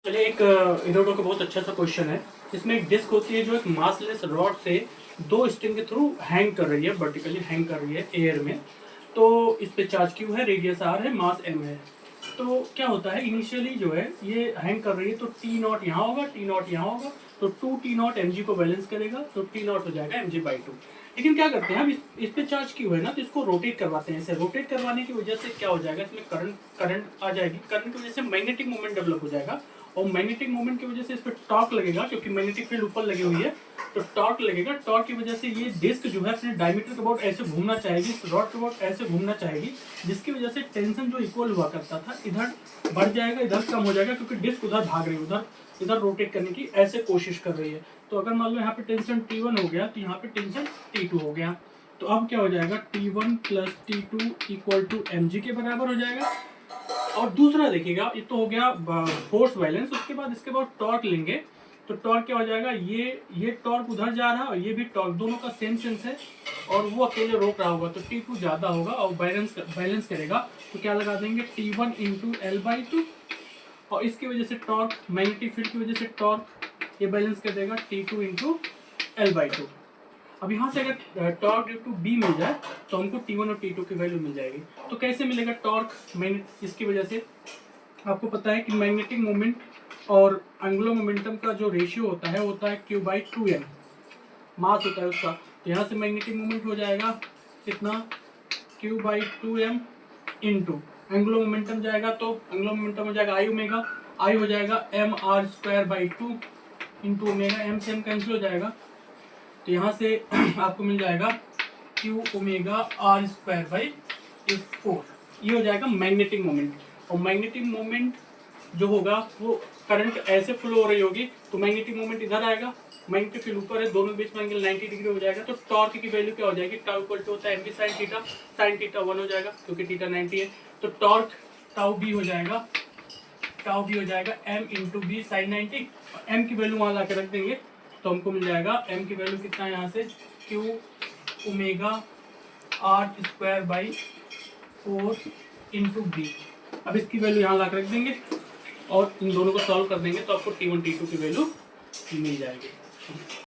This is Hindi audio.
चलिए एक इनोडो का बहुत अच्छा सा क्वेश्चन है। इसमें एक डिस्क होती है जो एक मासलेस रॉड से दो स्ट्रिंग के थ्रू हैंग कर रही है, वर्टिकली हैंग कर रही है एयर में। तो इस पे चार्ज क्यू है, रेडियस आर है, मास एम है। तो क्या होता है, इनिशियली जो है ये हैंग कर रही है तो टी नॉट यहाँ होगा, टी नॉट यहाँ होगा, तो 2t0 mg को बैलेंस करेगा तो टी नॉट हो जाएगा mg/2। लेकिन क्या करते हैं, अब इस पे चार्ज क्यू है ना, तो इसको रोटेट करवाते हैं। ऐसे रोटेट करवाने की वजह से क्या हो जाएगा, इसमें करंट आ जाएगी। करंट की वजह से मैग्नेटिक मोमेंट डेवलप हो जाएगा, और मैग्नेटिक मोमेंट की वजह से इस पर टॉर्क लगेगा, क्योंकि मैग्नेटिक फील्ड ऊपर लगी हुई है तो टॉर्क लगेगा। टॉर्क की वजह से ये डिस्क जो है अपने डायमीटर के अबाउट ऐसे घूमना चाहेगी, इस रॉड के अबाउट ऐसे घूमना चाहेगी, जिसकी वजह से टेंशन जो इक्वल हुआ करता था इधर बढ़ जाएगा, इधर कम हो जाएगा, क्योंकि डिस्क उधर भाग रही है, इधर रोटेट करने की ऐसे कोशिश कर रही है। तो अगर मान लो यहाँ पे टेंशन T1 हो गया तो यहाँ पे टेंशन T2 हो गया। तो अब क्या हो जाएगा, T1 plus T2 equal to mg के बराबर हो जाएगा। और दूसरा देखिएगा, ये तो हो गया फोर्स बैलेंस। उसके बाद इसके बाद टॉर्क लेंगे, तो टॉर्क क्या हो जाएगा, ये टॉर्क उधर जा रहा है और ये भी टॉर्क, दोनों का सेम सेंस है, और वो अकेले रोक रहा होगा तो T2 ज़्यादा होगा और बैलेंस करेगा। तो क्या लगा देंगे, T1 इंटू L/2, और इसकी वजह से टॉर्क, मैग्नेटिक फील्ड की वजह से टॉर्क ये बैलेंस कर देगा T2 इंटू L/2। अब यहाँ से अगर टॉर्क ड्यू टू बी मिल जाए तो हमको T1 और T2 की वैल्यू मिल जाएगी। तो कैसे मिलेगा टॉर्क, इसकी वजह से आपको पता है कि मैग्नेटिक मोमेंट और एंगुलर मोमेंटम का जो रेशियो होता है Q/2m, मास होता है उसका। तो यहाँ से मैग्नेटिक मोमेंट हो जाएगा कितना, Q/2m इंटू एंगुलर मोमेंटम जाएगा, तो एंगुलर मोमेंटम हो जाएगा आई ओमेगा, आई हो जाएगा mr²/2 इंटू ओमेगा, एम से एम कैंसिल हो जाएगा। तो यहाँ से आपको मिल जाएगा Q ओमेगा r²/4। ये हो जाएगा मैग्नेटिक मोमेंट। और मैग्नेटिक मोमेंट जो होगा वो करंट ऐसे फ्लो हो रही होगी तो मैग्नेटिक मोमेंट इधर आएगा, मैग्नेटिक फील्ड ऊपर है, दोनों बीच में एंगल 90 डिग्री हो जाएगा। तो टॉर्क की वैल्यू क्या हो जाएगी, टाउ इक्वल टू होता है mv sin theta, sin theta 1 हो जाएगा क्योंकि थीटा 90 है। तो टॉर्क टाउ बी हो जाएगा m इंटू बी साइन 90, और m की वैल्यू वहाँ ला के रख देंगे तो हमको मिल जाएगा m की वैल्यू कितना है यहाँ से, Q omega r²/4 into B. अब इसकी वैल्यू यहाँ ला के रख देंगे और इन दोनों को सॉल्व कर देंगे तो आपको T1 T2 की वैल्यू मिल जाएगी।